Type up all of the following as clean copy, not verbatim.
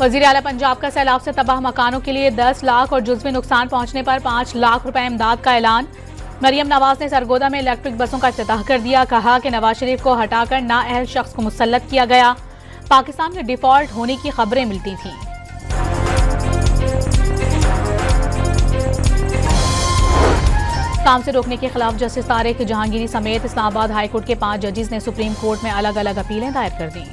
वजीर आला पंजाब का सैलाब से तबाह मकानों के लिए 10 लाख और जुज़वी नुकसान पहुंचने पर 5 लाख रुपए इमदाद का ऐलान। मरियम नवाज ने सरगोदा में इलेक्ट्रिक बसों का इफ्तिताह कर दिया। कहा कि नवाज शरीफ को हटाकर नाअहल शख्स को मुसल्लत किया गया। पाकिस्तान में डिफॉल्ट होने की खबरें मिलती थीं। काम से रोकने के खिलाफ जस्टिस तारिक जहांगीरी समेत इस्लामाबाद हाईकोर्ट के 5 जजेस ने सुप्रीम कोर्ट में अलग अलग अपीलें दायर कर दी।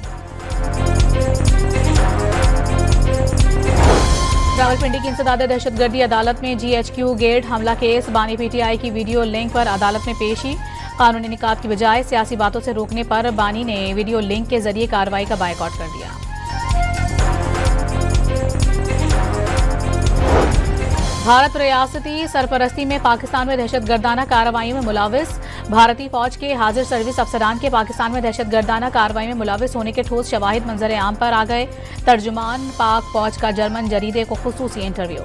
रावलपिंडी की इंसदादे दहशतगर्दी अदालत में GHQ गेट हमला केस। बानी PTI की वीडियो लिंक पर अदालत में पेशी। कानूनी निकात की बजाय सियासी बातों से रोकने पर बानी ने वीडियो लिंक के जरिए कार्रवाई का बायकॉट कर दिया। भारत रियासती सरपरस्ती में पाकिस्तान में दहशतगर्दाना कार्रवाई में मुलविस। भारतीय फौज के हाजिर सर्विस अफसरान के पाकिस्तान में दहशतगर्दाना कार्रवाई में मुलविस होने के ठोस शवाहिद मंजर आम पर आ गए। तर्जुमान पाक फौज का जर्मन जरीदे को खुसूसी इंटरव्यू।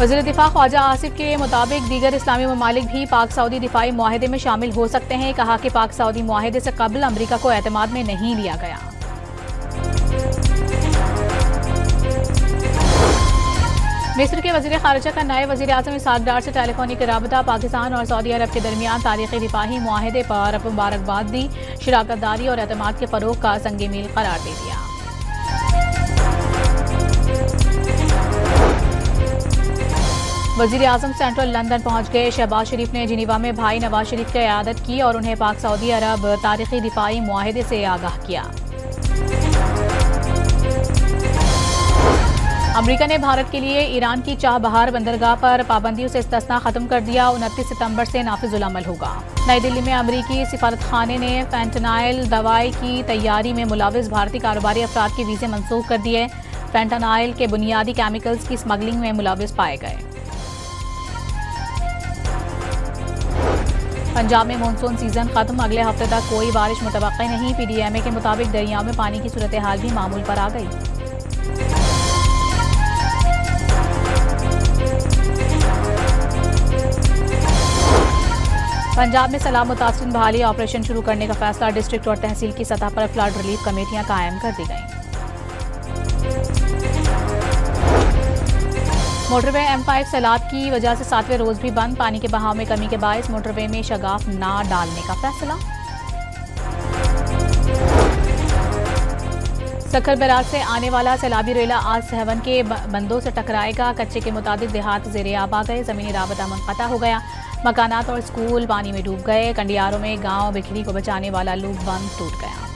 वज़ीर दिफा ख्वाजा आसिफ के मुताबिक दीगर इस्लामी ममालिक भी पाक सऊदी दिफाई मुआहदे में शामिल हो सकते हैं। कहा कि पाक सऊदी मुआहदे से कबल अमरीका को एतमाद में नहीं लिया गया। मिस्र के वज़ीर ख़ारिजा का नए वज़ीर आज़म इसहाक डार से टेलीफोनिक राबता। पाकिस्तान और सऊदी अरब के दरमियान तारीख़ी दिफाही मुआहदे पर मुबारकबाद दी। शराकतदारी और एतमाद के फ़रोग़ का संग मील करार दे दिया। वज़ीर आज़म सेंट्रल लंदन पहुंच गए। शहबाज शरीफ ने जिनीवा में भाई नवाज शरीफ की इयादत की और उन्हें पाक सऊदी अरब तारीख़ी दिफाई मुआहदे से आगाह किया। अमरीका ने भारत के लिए ईरान की चाह बहार बंदरगाह पर पाबंदियों से इस्तिस्ना खत्म कर दिया। 29 सितंबर से नाफिजुल अमल होगा। नई दिल्ली में अमरीकी सिफारतखाने ने फेंटनाइल दवाई की तैयारी में मुलविस भारतीय कारोबारी अफराद के वीज़े मनसूख कर दिए। फेंटनाइल के बुनियादी केमिकल्स की स्मगलिंग में मुलविस पाए गए। पंजाब में मानसून सीजन खत्म। अगले हफ्ते तक कोई बारिश मुतवक्के नहीं। PDMA के मुताबिक दरियाओं में पानी की सूरत हाल भी मामूल पर आ गई। पंजाब में सैलाब मुतासिर बहाली ऑपरेशन शुरू करने का फैसला। डिस्ट्रिक्ट और तहसील की सतह पर फ्लड रिलीफ कमेटियां कायम कर दी गईं। मोटरवे M5 सैलाब की वजह से 7वें रोज भी बंद। पानी के बहाव में कमी के बायस मोटरवे में शगाफ ना डालने का फैसला। सक्खर बैराज से आने वाला सैलाबी रेला आज सहवन के बंदों से टकराएगा। कच्चे के मुताबिक देहात ज़ेरे आब आ गए। ज़मीनी राबता मुनक़ता हो गया। मकानात और स्कूल पानी में डूब गए। कंडियारों में गांव बिखरी को बचाने वाला लूप बंद टूट गया।